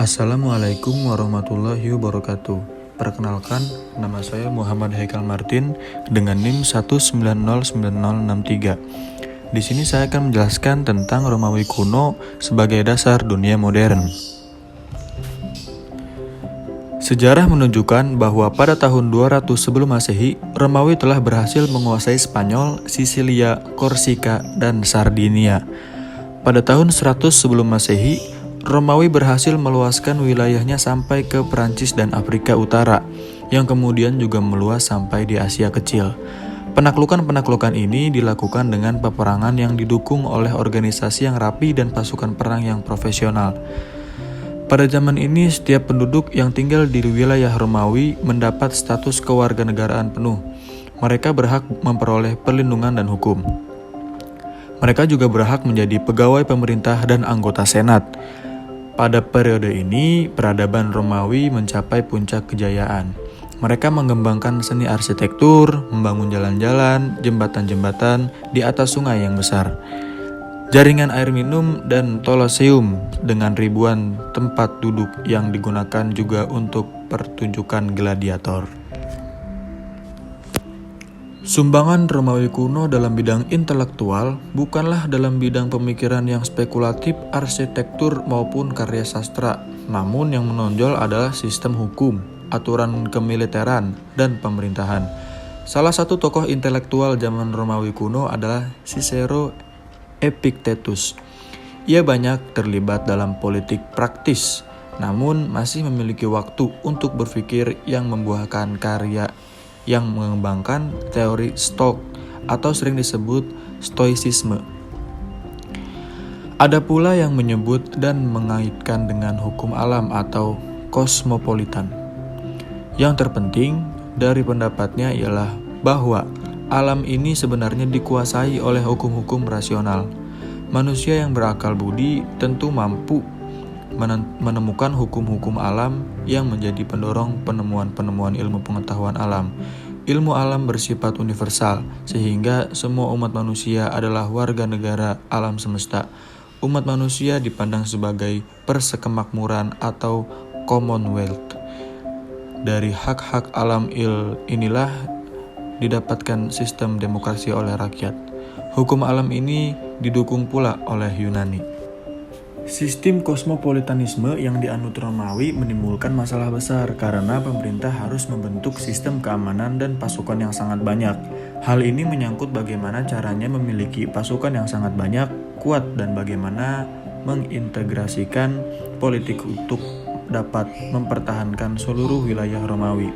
Assalamualaikum warahmatullahi wabarakatuh. Perkenalkan, nama saya Muhammad Haikal Martin dengan NIM 1909063. Di sini saya akan menjelaskan tentang Romawi kuno sebagai dasar dunia modern. Sejarah menunjukkan bahwa pada tahun 200 sebelum Masehi, Romawi telah berhasil menguasai Spanyol, Sisilia, Korsika, dan Sardinia. Pada tahun 100 sebelum Masehi, Romawi berhasil meluaskan wilayahnya sampai ke Perancis dan Afrika Utara, yang kemudian juga meluas sampai di Asia Kecil. Penaklukan-penaklukan ini dilakukan dengan peperangan yang didukung oleh organisasi yang rapi dan pasukan perang yang profesional. Pada zaman ini, setiap penduduk yang tinggal di wilayah Romawi mendapat status kewarganegaraan penuh. Mereka berhak memperoleh perlindungan dan hukum. Mereka juga berhak menjadi pegawai pemerintah dan anggota senat. Pada periode ini, peradaban Romawi mencapai puncak kejayaan. Mereka mengembangkan seni arsitektur, membangun jalan-jalan, jembatan-jembatan di atas sungai yang besar, jaringan air minum, dan Colosseum dengan ribuan tempat duduk yang digunakan juga untuk pertunjukan gladiator. Sumbangan Romawi kuno dalam bidang intelektual bukanlah dalam bidang pemikiran yang spekulatif, arsitektur, maupun karya sastra, namun yang menonjol adalah sistem hukum, aturan kemiliteran, dan pemerintahan. Salah satu tokoh intelektual zaman Romawi kuno adalah Cicero Epictetus. Ia banyak terlibat dalam politik praktis, namun masih memiliki waktu untuk berpikir yang membuahkan karya yang mengembangkan teori Stoik atau sering disebut Stoicisme. Ada pula yang menyebut dan mengaitkan dengan hukum alam atau kosmopolitan. Yang terpenting dari pendapatnya ialah bahwa alam ini sebenarnya dikuasai oleh hukum-hukum rasional. Manusia yang berakal budi tentu mampu menemukan hukum-hukum alam yang menjadi pendorong penemuan-penemuan ilmu pengetahuan alam. Ilmu alam bersifat universal, sehingga semua umat manusia adalah warga negara alam semesta. Umat manusia dipandang sebagai persekemakmuran atau commonwealth. Dari hak-hak alam inilah didapatkan sistem demokrasi oleh rakyat. Hukum alam ini didukung pula oleh Yunani. Sistem kosmopolitanisme yang dianut Romawi menimbulkan masalah besar karena pemerintah harus membentuk sistem keamanan dan pasukan yang sangat banyak. Hal ini menyangkut bagaimana caranya memiliki pasukan yang sangat banyak, kuat, dan bagaimana mengintegrasikan politik untuk dapat mempertahankan seluruh wilayah Romawi.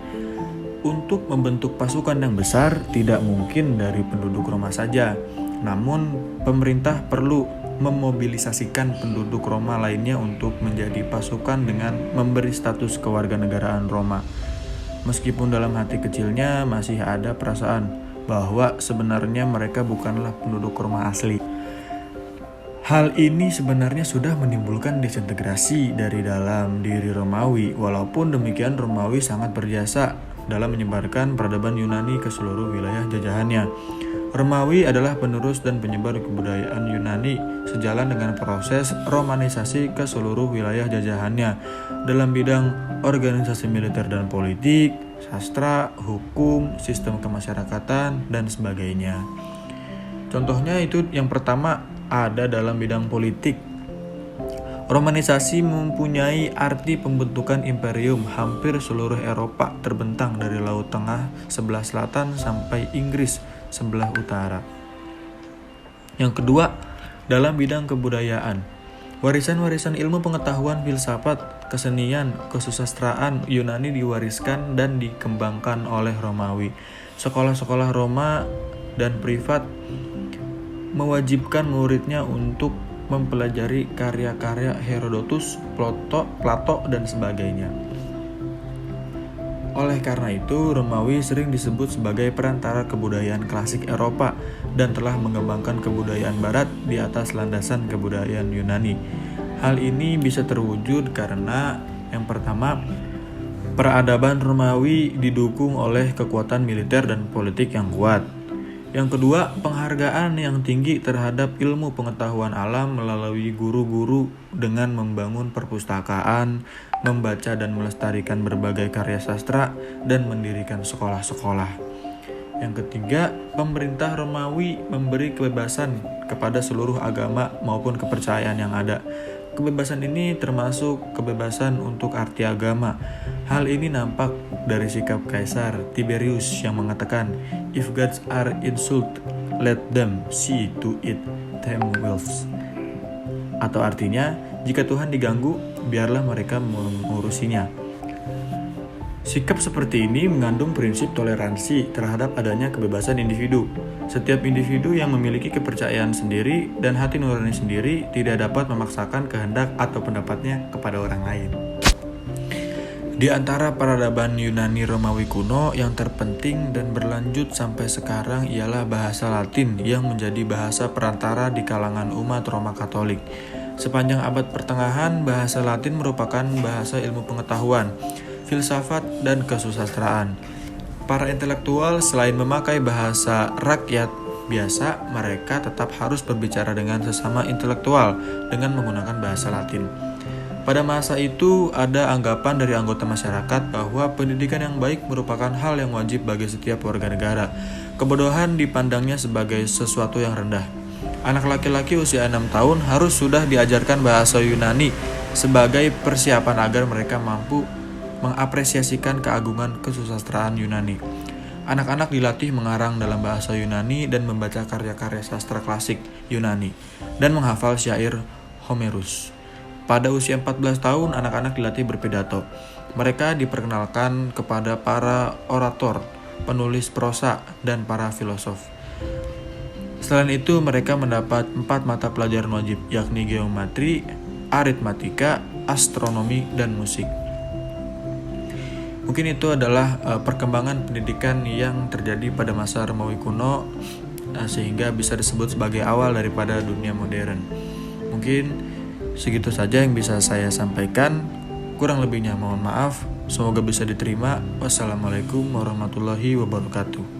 Untuk membentuk pasukan yang besar tidak mungkin dari penduduk Roma saja, namun pemerintah perlu memobilisasikan penduduk Roma lainnya untuk menjadi pasukan dengan memberi status kewarganegaraan Roma. Meskipun dalam hati kecilnya masih ada perasaan bahwa sebenarnya mereka bukanlah penduduk Roma asli. Hal ini sebenarnya sudah menimbulkan disintegrasi dari dalam diri Romawi. Walaupun demikian, Romawi sangat berjasa dalam menyebarkan peradaban Yunani ke seluruh wilayah jajahannya. Romawi adalah penerus dan penyebar kebudayaan Yunani sejalan dengan proses romanisasi ke seluruh wilayah jajahannya dalam bidang organisasi militer dan politik, sastra, hukum, sistem kemasyarakatan, dan sebagainya. Contohnya itu yang pertama ada dalam bidang politik. Romanisasi mempunyai arti pembentukan imperium. Hampir seluruh Eropa terbentang dari Laut Tengah sebelah selatan sampai Inggris sebelah utara. Yang kedua, dalam bidang kebudayaan. Warisan-warisan ilmu pengetahuan, filsafat, kesenian, kesusastraan Yunani diwariskan dan dikembangkan oleh Romawi. Sekolah-sekolah Roma dan privat mewajibkan muridnya untuk mempelajari karya-karya Herodotus, Plato, dan sebagainya. Oleh karena itu, Romawi sering disebut sebagai perantara kebudayaan klasik Eropa dan telah mengembangkan kebudayaan Barat di atas landasan kebudayaan Yunani. Hal ini bisa terwujud karena yang pertama, peradaban Romawi didukung oleh kekuatan militer dan politik yang kuat. Yang kedua, penghargaan yang tinggi terhadap ilmu pengetahuan alam melalui guru-guru dengan membangun perpustakaan, membaca dan melestarikan berbagai karya sastra, dan mendirikan sekolah-sekolah. Yang ketiga, pemerintah Romawi memberi kebebasan kepada seluruh agama maupun kepercayaan yang ada. Kebebasan ini termasuk kebebasan untuk arti agama. Hal ini nampak dari sikap Kaisar Tiberius yang mengatakan, "If gods are insult, let them see to it themselves." Atau artinya, jika Tuhan diganggu, biarlah mereka mengurusinya. Sikap seperti ini mengandung prinsip toleransi terhadap adanya kebebasan individu. Setiap individu yang memiliki kepercayaan sendiri dan hati nurani sendiri tidak dapat memaksakan kehendak atau pendapatnya kepada orang lain. Di antara peradaban Yunani Romawi kuno yang terpenting dan berlanjut sampai sekarang ialah bahasa Latin yang menjadi bahasa perantara di kalangan umat Roma Katolik. Sepanjang abad pertengahan, bahasa Latin merupakan bahasa ilmu pengetahuan, filsafat, dan kesusastraan. Para intelektual selain memakai bahasa rakyat biasa, mereka tetap harus berbicara dengan sesama intelektual dengan menggunakan bahasa Latin. Pada masa itu, ada anggapan dari anggota masyarakat bahwa pendidikan yang baik merupakan hal yang wajib bagi setiap warga negara. Kebodohan dipandangnya sebagai sesuatu yang rendah. Anak laki-laki usia 6 tahun harus sudah diajarkan bahasa Yunani sebagai persiapan agar mereka mampu mengapresiasikan keagungan kesusastraan Yunani. Anak-anak dilatih mengarang dalam bahasa Yunani dan membaca karya-karya sastra klasik Yunani dan menghafal syair Homerus. Pada usia 14 tahun, anak-anak dilatih berpidato. Mereka diperkenalkan kepada para orator, penulis prosa, dan para filosof. Selain itu, mereka mendapat 4 mata pelajaran wajib, yakni geometri, aritmatika, astronomi, dan musik. Mungkin itu adalah perkembangan pendidikan yang terjadi pada masa Romawi kuno sehingga bisa disebut sebagai awal daripada dunia modern. Mungkin segitu saja yang bisa saya sampaikan. Kurang lebihnya mohon maaf. Semoga bisa diterima. Wassalamualaikum warahmatullahi wabarakatuh.